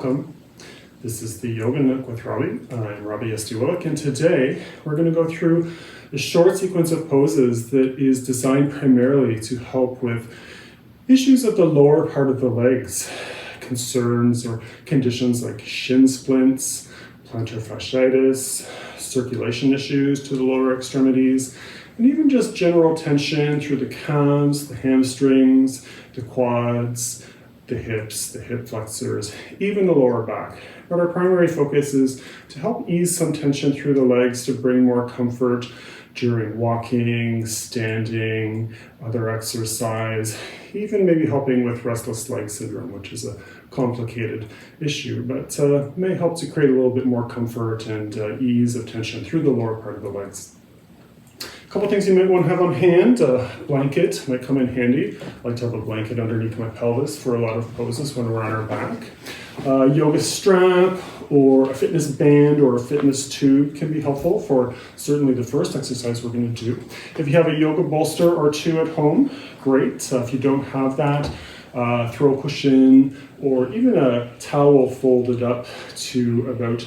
welcome. This is the Yoga Nook with Robbie. I'm Robbie Estiwilik, and today we're going to go through a short sequence of poses that is designed primarily to help with issues of the lower part of the legs, concerns or conditions like shin splints, plantar fascitis, circulation issues to the lower extremities, and even just general tension through the calves, the hamstrings, the quads, the hips, the hip flexors, even the lower back. But our primary focus is to help ease some tension through the legs to bring more comfort during walking, standing, other exercise, even maybe helping with Restless Legs Syndrome, which is a complicated issue, but may help to create a little bit more comfort and ease of tension through the lower part of the legs. A couple things you might want to have on hand. A blanket might come in handy. I like to have a blanket underneath my pelvis for a lot of poses when we're on our back. A yoga strap or a fitness band or a fitness tube can be helpful for certainly the first exercise we're going to do. If you have a yoga bolster or two at home, great. If you don't have that, throw cushion or even a towel folded up to about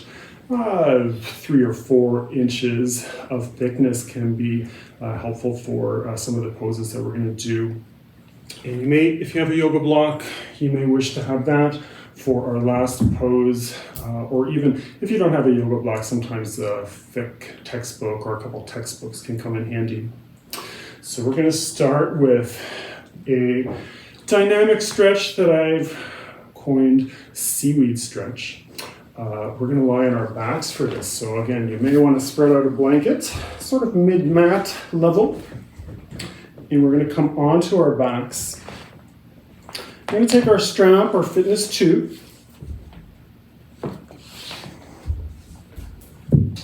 3 or 4 inches of thickness can be helpful for some of the poses that we're going to do. And you may, if you have a yoga block, you may wish to have that for our last pose, or even if you don't have a yoga block, sometimes a thick textbook or a couple textbooks can come in handy. So we're going to start with a dynamic stretch that I've coined seaweed stretch. We're going to lie on our backs for this. So again, you may want to spread out a blanket, sort of mid-mat level. And we're going to come onto our backs. We're going to take our strap or fitness tube.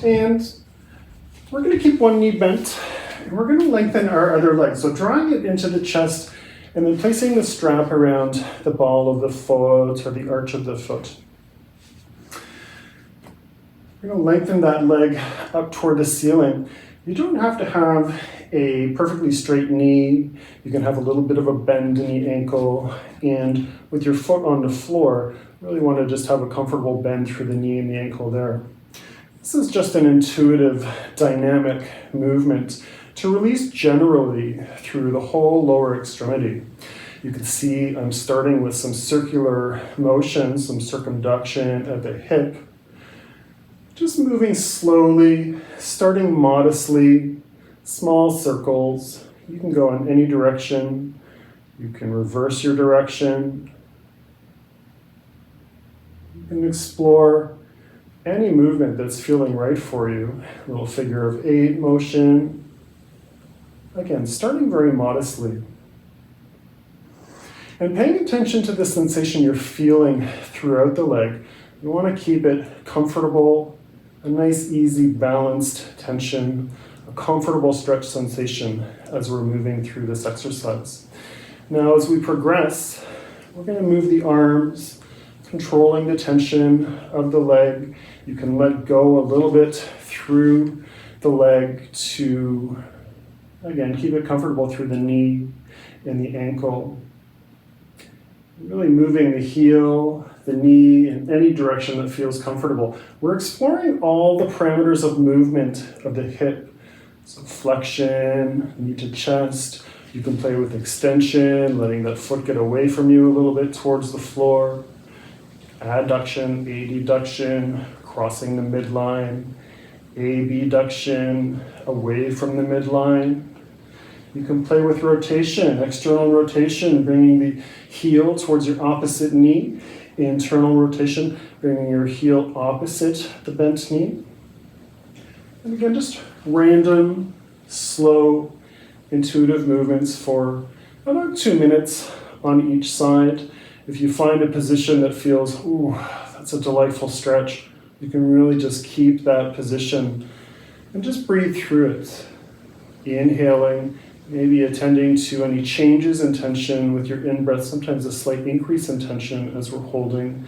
And we're going to keep one knee bent. And we're going to lengthen our other leg. So drawing it into the chest and then placing the strap around the ball of the foot or the arch of the foot. We're going to lengthen that leg up toward the ceiling. You don't have to have a perfectly straight knee. You can have a little bit of a bend in the ankle, and with your foot on the floor, really want to just have a comfortable bend through the knee and the ankle there. This is just an intuitive, dynamic movement to release generally through the whole lower extremity. You can see I'm starting with some circular motion, some circumduction at the hip. Just moving slowly, starting modestly, small circles. You can go in any direction. You can reverse your direction. You can explore any movement that's feeling right for you. A little figure of 8 motion. Again, starting very modestly. And paying attention to the sensation you're feeling throughout the leg. You want to keep it comfortable, a nice, easy, balanced tension, a comfortable stretch sensation as we're moving through this exercise. Now, as we progress, we're going to move the arms, controlling the tension of the leg. You can let go a little bit through the leg to, again, keep it comfortable through the knee and the ankle. Really moving the heel, the knee, in any direction that feels comfortable. We're exploring all the parameters of movement of the hip. So flexion, knee to chest. You can play with extension, letting that foot get away from you a little bit towards the floor. Adduction, adduction, crossing the midline. Abduction, away from the midline. You can play with rotation, external rotation, bringing the heel towards your opposite knee. Internal rotation, bringing your heel opposite the bent knee. And again, just random, slow, intuitive movements for about 2 minutes on each side. If you find a position that feels, ooh, that's a delightful stretch, you can really just keep that position and just breathe through it. Inhaling, maybe attending to any changes in tension with your in-breath, sometimes a slight increase in tension as we're holding,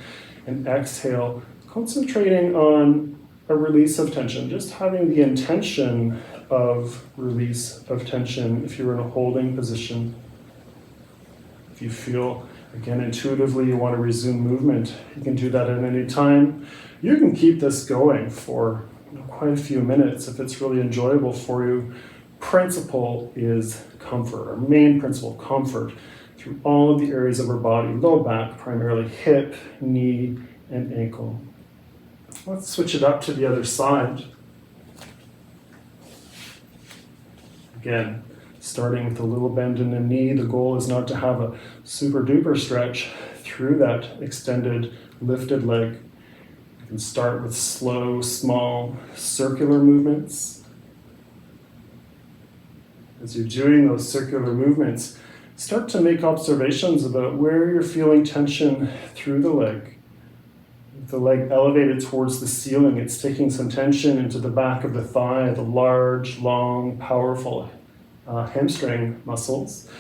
and exhale, concentrating on a release of tension, just having the intention of release of tension if you're in a holding position. If you feel Again, intuitively, you want to resume movement. You can do that at any time. You can keep this going for quite a few minutes if it's really enjoyable for you. Principle is comfort. Our main principle, comfort, through all of the areas of our body, low back, primarily hip, knee, and ankle. Let's switch it up to the other side. Again, starting with a little bend in the knee, the goal is not to have a super duper stretch through that extended lifted leg. You can start with slow, small, circular movements. As you're doing those circular movements, start to make observations about where you're feeling tension through the leg. With the leg elevated towards the ceiling, it's taking some tension into the back of the thigh, the large, long, powerful hamstring muscles.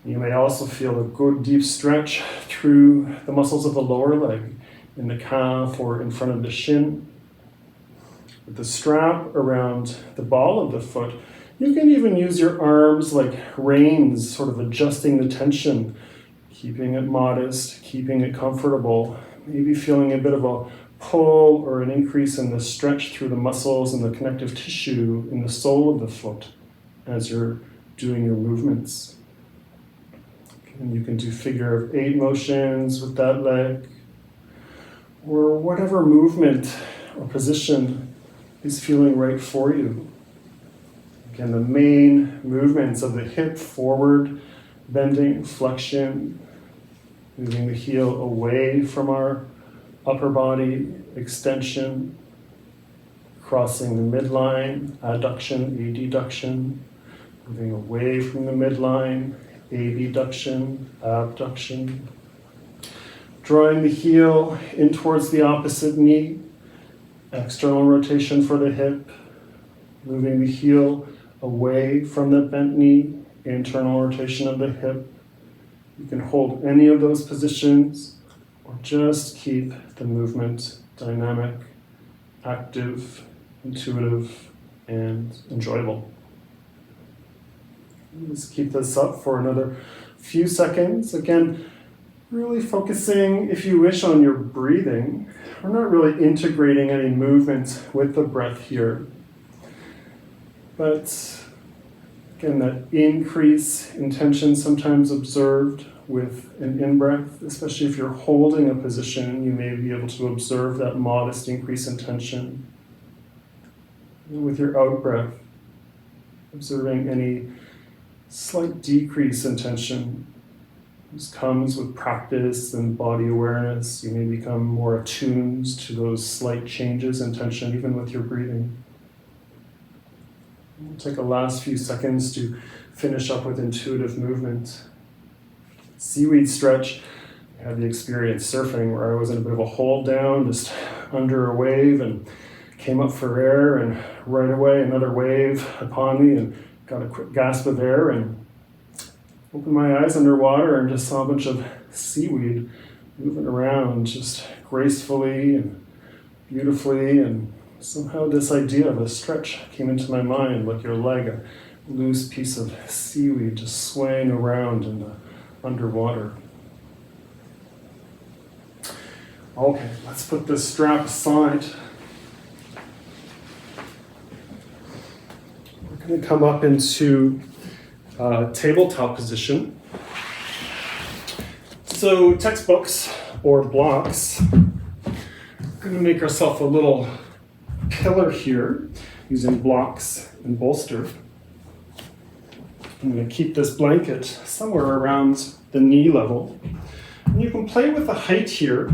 You may also feel a good deep stretch through the muscles of the lower leg, in the calf or in front of the shin. With the strap around the ball of the foot, you can even use your arms like reins, sort of adjusting the tension, keeping it modest, keeping it comfortable, maybe feeling a bit of a pull or an increase in the stretch through the muscles and the connective tissue in the sole of the foot as you're doing your movements. And you can do figure of 8 motions with that leg, or whatever movement or position is feeling right for you. Again, the main movements of the hip forward, bending, flexion, moving the heel away from our upper body, extension, crossing the midline, adduction, adduction, moving away from the midline, abduction, abduction. Drawing the heel in towards the opposite knee, external rotation for the hip, moving the heel away from the bent knee, internal rotation of the hip. You can hold any of those positions or just keep the movement dynamic, active, intuitive, and enjoyable. Just keep this up for another few seconds. Again, really focusing, if you wish, on your breathing. We're not really integrating any movement with the breath here. But again, that increase in tension sometimes observed with an in-breath, especially if you're holding a position, you may be able to observe that modest increase in tension. And with your out-breath, observing any slight decrease in tension. This comes with practice and body awareness. You may become more attuned to those slight changes in tension, even with your breathing. We'll take a last few seconds to finish up with intuitive movement. Seaweed stretch. I had the experience surfing where I was in a bit of a hold down, just under a wave, and came up for air, and right away another wave upon me, and got a quick gasp of air, and opened my eyes underwater and just saw a bunch of seaweed moving around just gracefully and beautifully, and somehow this idea of a stretch came into my mind, like your leg, a loose piece of seaweed just swaying around in the underwater. Okay, let's put this strap aside. We're going to come up into tabletop position. So textbooks or blocks, we're going to make ourselves a little pillar here using blocks and bolster. I'm going to keep this blanket somewhere around the knee level. And you can play with the height here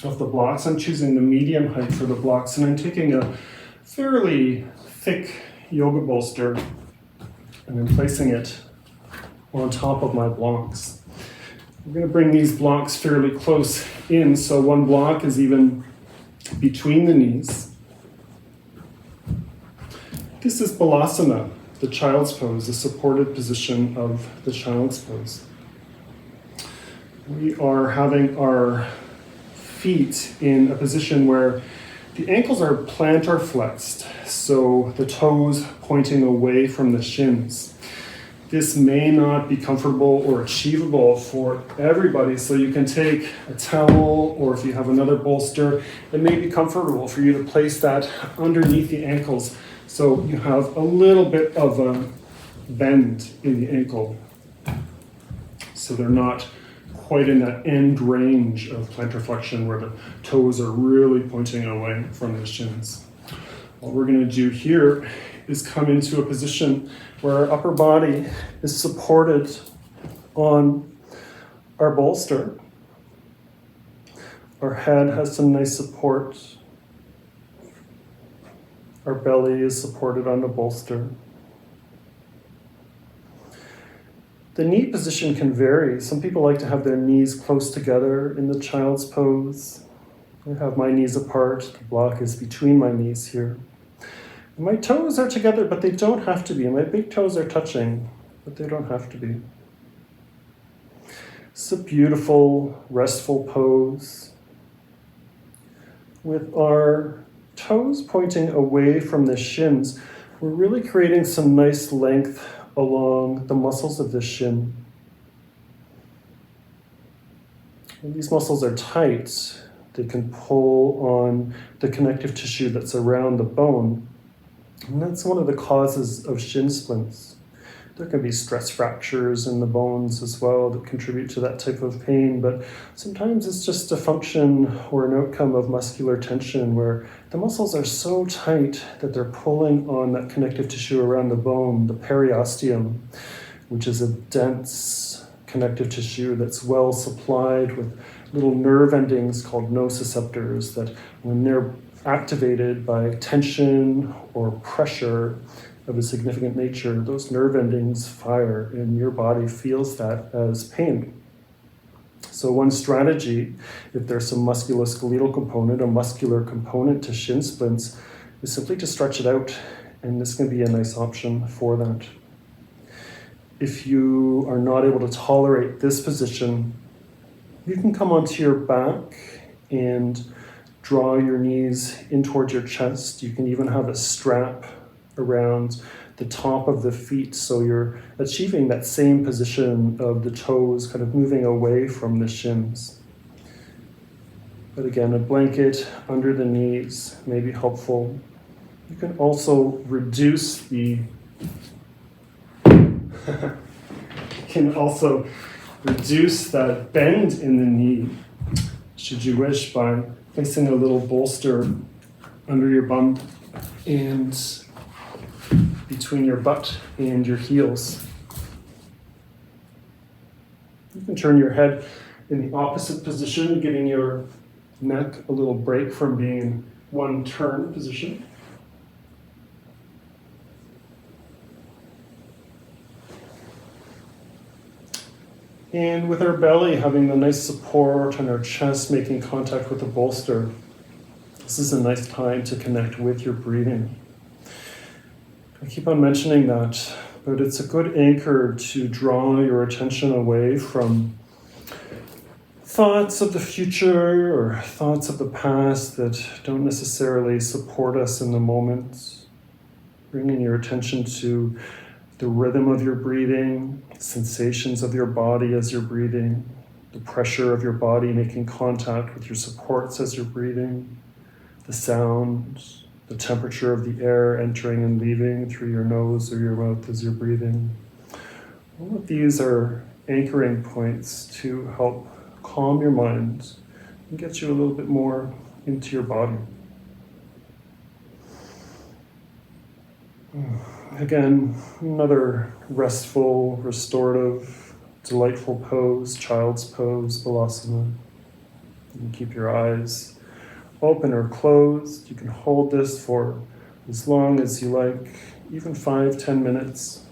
of the blocks. I'm choosing the medium height for the blocks, and I'm taking a fairly thick yoga bolster and I'm placing it on top of my blocks. I'm going to bring these blocks fairly close in, so one block is even between the knees. This is Balasana, the child's pose, the supported position of the child's pose. We are having our feet in a position where the ankles are plantar flexed, so the toes pointing away from the shins. This may not be comfortable or achievable for everybody, so you can take a towel, or if you have another bolster, it may be comfortable for you to place that underneath the ankles so you have a little bit of a bend in the ankle, so they're not quite in that end range of plantar flexion where the toes are really pointing away from the shins. What we're going to do here is come into a position where our upper body is supported on our bolster. Our head has some nice support. Our belly is supported on the bolster. The knee position can vary. Some people like to have their knees close together in the child's pose. I have my knees apart. The block is between my knees here. My toes are together, but they don't have to be. My big toes are touching, but they don't have to be. It's a beautiful, restful pose. With our toes pointing away from the shins, we're really creating some nice length along the muscles of the shin. When these muscles are tight, they can pull on the connective tissue that's around the bone. And that's one of the causes of shin splints. There can be stress fractures in the bones as well that contribute to that type of pain, but sometimes it's just a function or an outcome of muscular tension where the muscles are so tight that they're pulling on that connective tissue around the bone, the periosteum, which is a dense connective tissue that's well supplied with little nerve endings called nociceptors that when they're activated by tension or pressure of a significant nature, those nerve endings fire and your body feels that as pain. So one strategy, if there's some musculoskeletal component, a muscular component to shin splints, is simply to stretch it out, and this can be a nice option for that. If you are not able to tolerate this position, you can come onto your back and draw your knees in towards your chest. You can even have a strap around the top of the feet, so you're achieving that same position of the toes kind of moving away from the shins. But again, a blanket under the knees may be helpful. You can also reduce the that bend in the knee, should you wish, by placing a little bolster under your bum and between your butt and your heels. You can turn your head in the opposite position, giving your neck a little break from being in one turn position. And with our belly having the nice support and our chest making contact with the bolster, this is a nice time to connect with your breathing. I keep on mentioning that, but it's a good anchor to draw your attention away from thoughts of the future or thoughts of the past that don't necessarily support us in the moment. Bringing your attention to the rhythm of your breathing, sensations of your body as you're breathing, the pressure of your body making contact with your supports as you're breathing, the sounds, the temperature of the air entering and leaving through your nose or your mouth as you're breathing. All of these are anchoring points to help calm your mind and get you a little bit more into your body. Again, another restful, restorative, delightful pose, child's pose, Balasana. You can keep your eyes open or closed. You can hold this for as long as you like, even 5-10 minutes.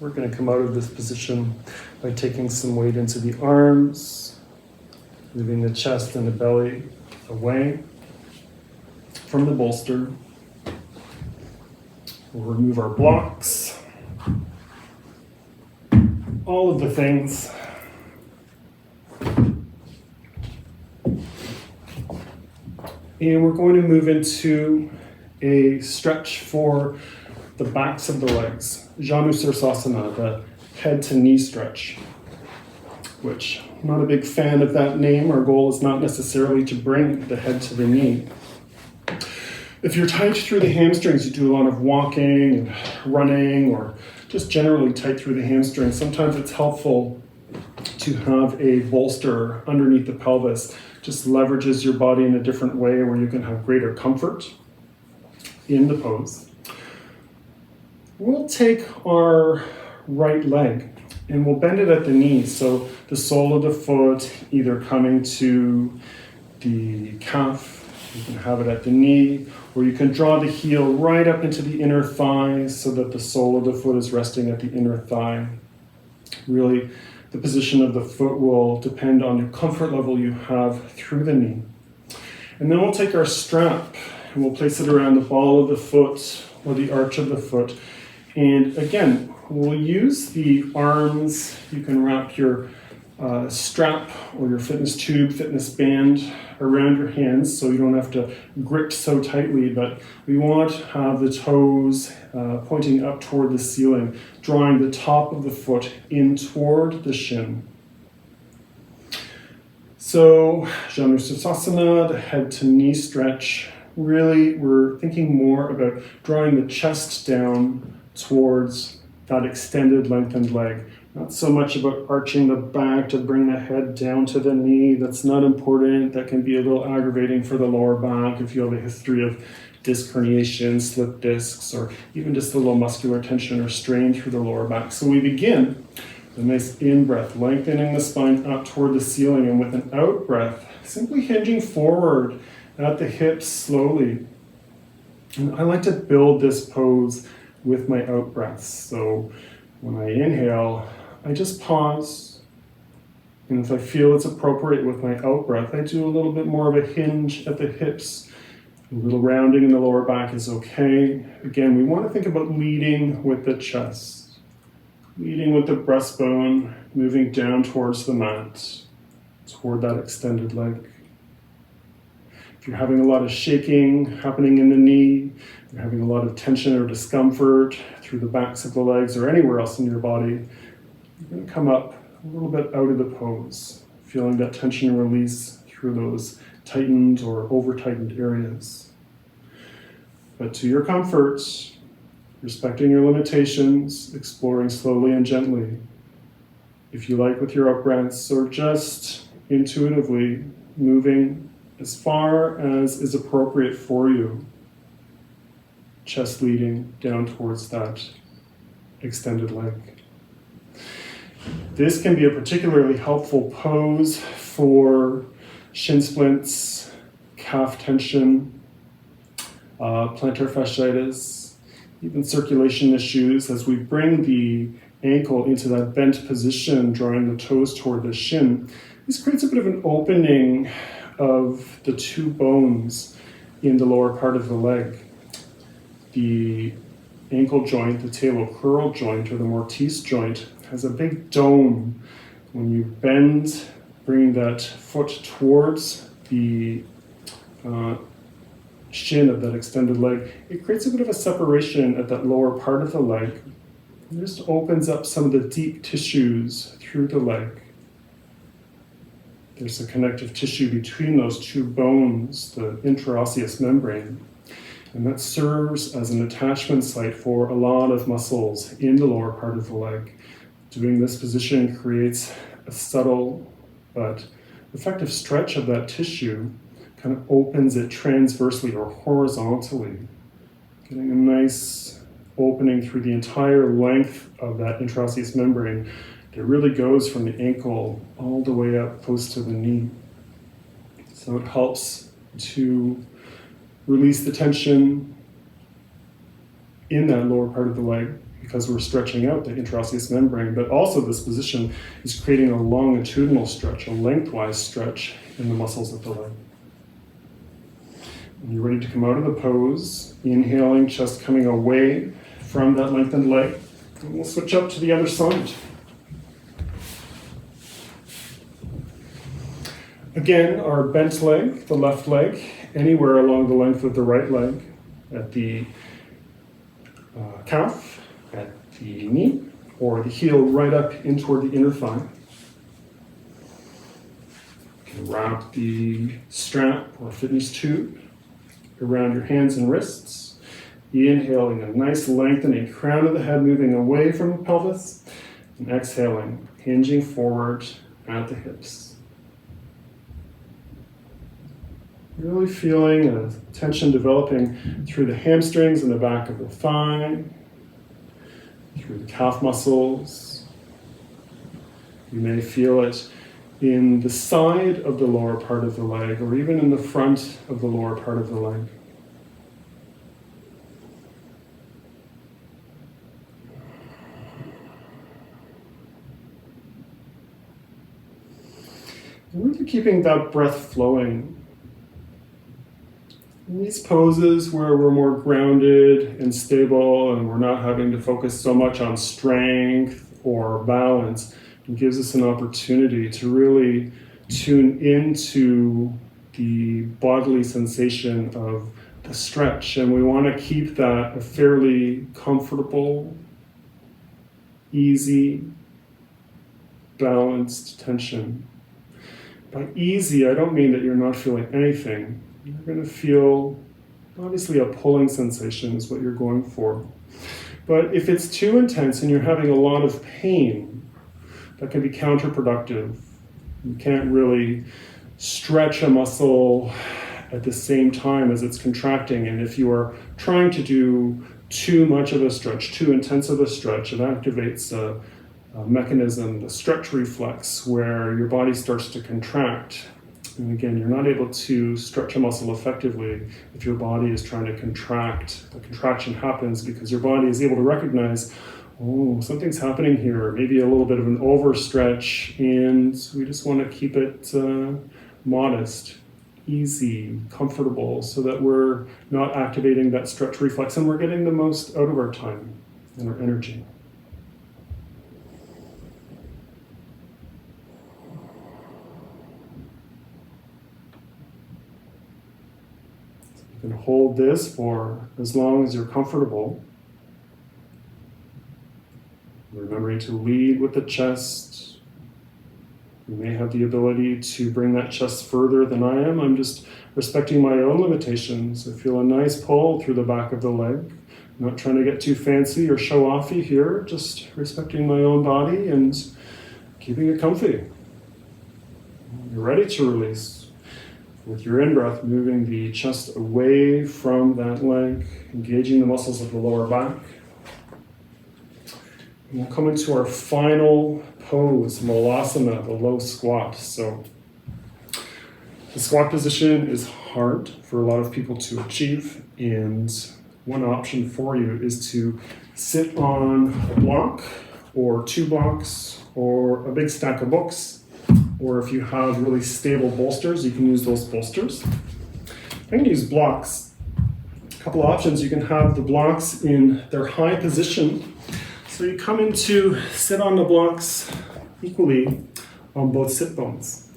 We're going to come out of this position by taking some weight into the arms, moving the chest and the belly away from the bolster. We'll remove our blocks, all of the things. And we're going to move into a stretch for the the backs of the legs. Janu Sirsasana, the head to knee stretch, which I'm not a big fan of that name. Our goal is not necessarily to bring the head to the knee. If you're tight through the hamstrings, you do a lot of walking and running, or just generally tight through the hamstrings, sometimes it's helpful to have a bolster underneath the pelvis. Just leverages your body in a different way where you can have greater comfort in the pose. We'll take our right leg and we'll bend it at the knee. So the sole of the foot either coming to the calf, you can have it at the knee, or you can draw the heel right up into the inner thigh so that the sole of the foot is resting at the inner thigh. Really, the position of the foot will depend on the comfort level you have through the knee. And then we'll take our strap and we'll place it around the ball of the foot or the arch of the foot. And again, we'll use the arms. You can wrap your strap or your fitness tube, fitness band around your hands so you don't have to grip so tightly, but we want to have the toes pointing up toward the ceiling, drawing the top of the foot in toward the shin. So, Janu Sirsasana, the head to knee stretch. Really, we're thinking more about drawing the chest down towards that extended, lengthened leg. Not so much about arching the back to bring the head down to the knee. That's not important. That can be a little aggravating for the lower back if you have a history of disc herniation, slip discs, or even just a little muscular tension or strain through the lower back. So we begin with a nice in-breath, lengthening the spine up toward the ceiling, and with an out-breath, simply hinging forward at the hips slowly. And I like to build this pose with my out-breaths. So when I inhale, I just pause, and if I feel it's appropriate with my out-breath, I do a little bit more of a hinge at the hips. A little rounding in the lower back is okay. Again, we want to think about leading with the chest, leading with the breastbone, moving down towards the mat, toward that extended leg. If you're having a lot of shaking happening in the knee, you're having a lot of tension or discomfort through the backs of the legs or anywhere else in your body, you're going to come up a little bit out of the pose, feeling that tension and release through those tightened or over-tightened areas. But to your comfort, respecting your limitations, exploring slowly and gently. If you like with your out-breaths, or just intuitively moving as far as is appropriate for you. Chest leading down towards that extended leg. This can be a particularly helpful pose for shin splints, calf tension, plantar fascitis, even circulation issues as we bring the ankle into that bent position, drawing the toes toward the shin. This creates a bit of an opening of the two bones in the lower part of the leg. The ankle joint, the talocrural joint, or the mortise joint, has a big dome. When you bend, bringing that foot towards the shin of that extended leg, it creates a bit of a separation at that lower part of the leg. It just opens up some of the deep tissues through the leg. There's a connective tissue between those two bones, the intraosseous membrane, and that serves as an attachment site for a lot of muscles in the lower part of the leg. Doing this position creates a subtle but effective stretch of that tissue, kind of opens it transversely or horizontally, getting a nice opening through the entire length of that intraosseous membrane. It really goes from the ankle all the way up close to the knee. So it helps to release the tension in that lower part of the leg because we're stretching out the intraosseous membrane, but also this position is creating a longitudinal stretch, a lengthwise stretch in the muscles of the leg. When you're ready to come out of the pose, inhaling, chest coming away from that lengthened leg, and we'll switch up to the other side. Again, our bent leg, the left leg, anywhere along the length of the right leg, at the calf at the knee, or the heel right up in toward the inner thigh. You can wrap the strap or fitness tube around your hands and wrists, inhaling a nice lengthening, crown of the head moving away from the pelvis, and exhaling, hinging forward at the hips. Really feeling a tension developing through the hamstrings and the back of the thigh, through the calf muscles. You may feel it in the side of the lower part of the leg, or even in the front of the lower part of the leg. And really keeping that breath flowing. In these poses where we're more grounded and stable and we're not having to focus so much on strength or balance, it gives us an opportunity to really tune into the bodily sensation of the stretch. And we want to keep that a fairly comfortable, easy, balanced tension. By easy, I don't mean that you're not feeling anything. You're going to feel, obviously, a pulling sensation is what you're going for. But if it's too intense and you're having a lot of pain, that can be counterproductive. You can't really stretch a muscle at the same time as it's contracting. And if you are trying to do too much of a stretch, too intense of a stretch, it activates a mechanism, the stretch reflex, where your body starts to contract. And again, you're not able to stretch a muscle effectively if your body is trying to contract. The contraction happens because your body is able to recognize, oh, something's happening here, maybe a little bit of an overstretch, and we just want to keep it modest, easy, comfortable, so that we're not activating that stretch reflex and we're getting the most out of our time and our energy. You can hold this for as long as you're comfortable. Remembering to lead with the chest. You may have the ability to bring that chest further than I am. I'm just respecting my own limitations. I feel a nice pull through the back of the leg. I'm not trying to get too fancy or show offy here, just respecting my own body and keeping it comfy. You're ready to release. With your in-breath, moving the chest away from that leg, engaging the muscles of the lower back. And we'll come into our final pose, Malasana, the low squat. So the squat position is hard for a lot of people to achieve, and one option for you is to sit on a block or 2 blocks or a big stack of books. Or if you have really stable bolsters, you can use those bolsters. I'm going to use blocks. A couple of options. You can have the blocks in their high position. So you come into sit on the blocks equally on both sit bones.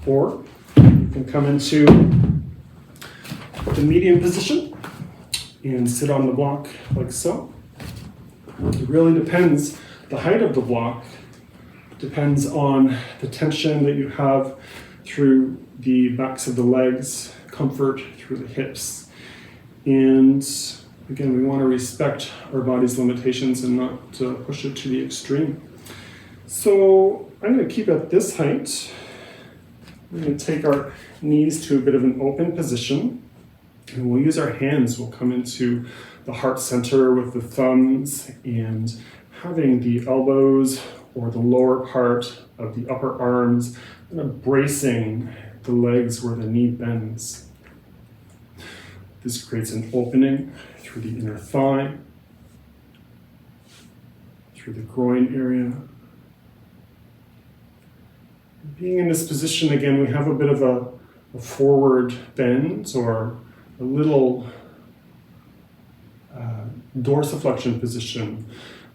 Or you can come into the medium position and sit on the block like so. It really depends. The height of the block depends on the tension that you have through the backs of the legs, comfort through the hips. And again, we want to respect our body's limitations and not push it to the extreme. So I'm going to keep at this height. We're going to take our knees to a bit of an open position. And we'll use our hands. We'll come into the heart center with the thumbs and having the elbows or the lower part of the upper arms, kind of bracing the legs where the knee bends. This creates an opening through the inner thigh, through the groin area. Being in this position, again, we have a bit of a forward bend or a little dorsiflexion position,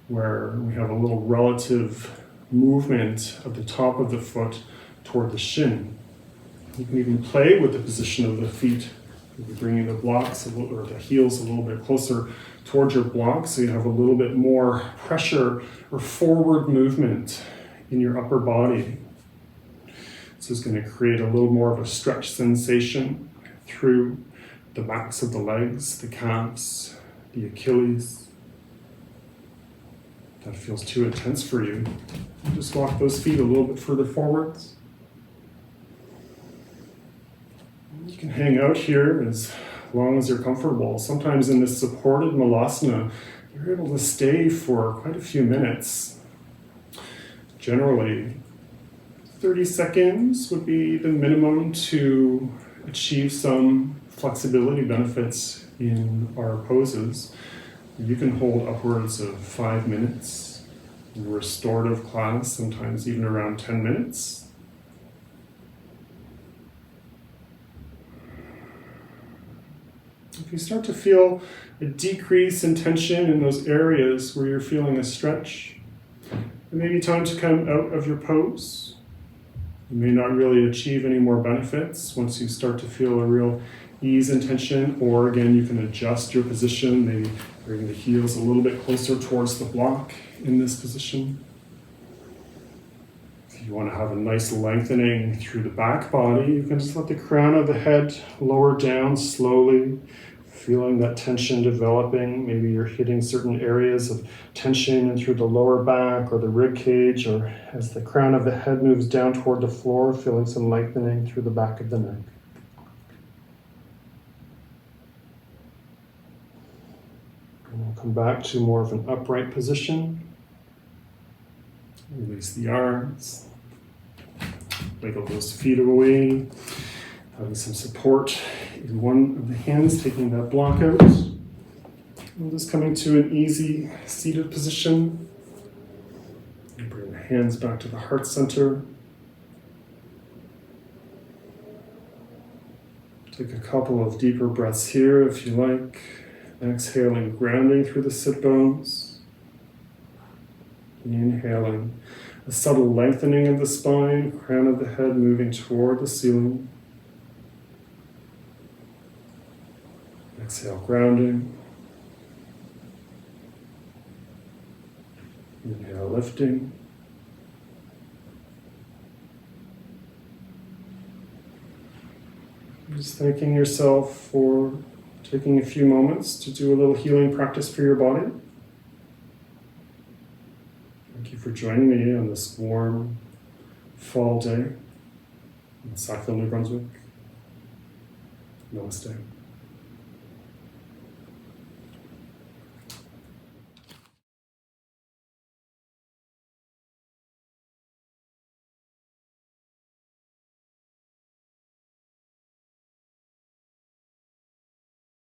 where we have a little relative movement of the top of the foot toward the shin. You can even play with the position of the feet Maybe bringing the blocks or the heels a little bit closer towards your blocks so you have a little bit more pressure or forward movement in your upper body. This is going to create a little more of a stretch sensation through the backs of the legs, the calves, the Achilles. If that feels too intense for you, just walk those feet a little bit further forwards. You can hang out here as long as you're comfortable. Sometimes in this supported Malasana, you're able to stay for quite a few minutes. Generally, 30 seconds would be the minimum to achieve some flexibility benefits in our poses. You can hold upwards of 5 minutes. In restorative class, sometimes even around 10 minutes. If you start to feel a decrease in tension in those areas where you're feeling a stretch, it may be time to come out of your pose. You may not really achieve any more benefits once you start to feel a real ease and tension, or again, you can adjust your position, maybe bring the heels a little bit closer towards the block in this position. If you want to have a nice lengthening through the back body, you can just let the crown of the head lower down slowly, feeling that tension developing. Maybe you're hitting certain areas of tension in through the lower back or the rib cage, or as the crown of the head moves down toward the floor, feeling some lengthening through the back of the neck. And we'll come back to more of an upright position. Release the arms. Wiggle those feet away. Having some support in one of the hands, taking that block out. And just coming to an easy seated position. And bring the hands back to the heart center. Take a couple of deeper breaths here if you like. Exhaling, grounding through the sit bones. Inhaling, a subtle lengthening of the spine, crown of the head moving toward the ceiling. Exhale, grounding. Inhale, lifting. Just thanking yourself for taking a few moments to do a little healing practice for your body. Thank you for joining me on this warm fall day in Sackville, New Brunswick. Namaste.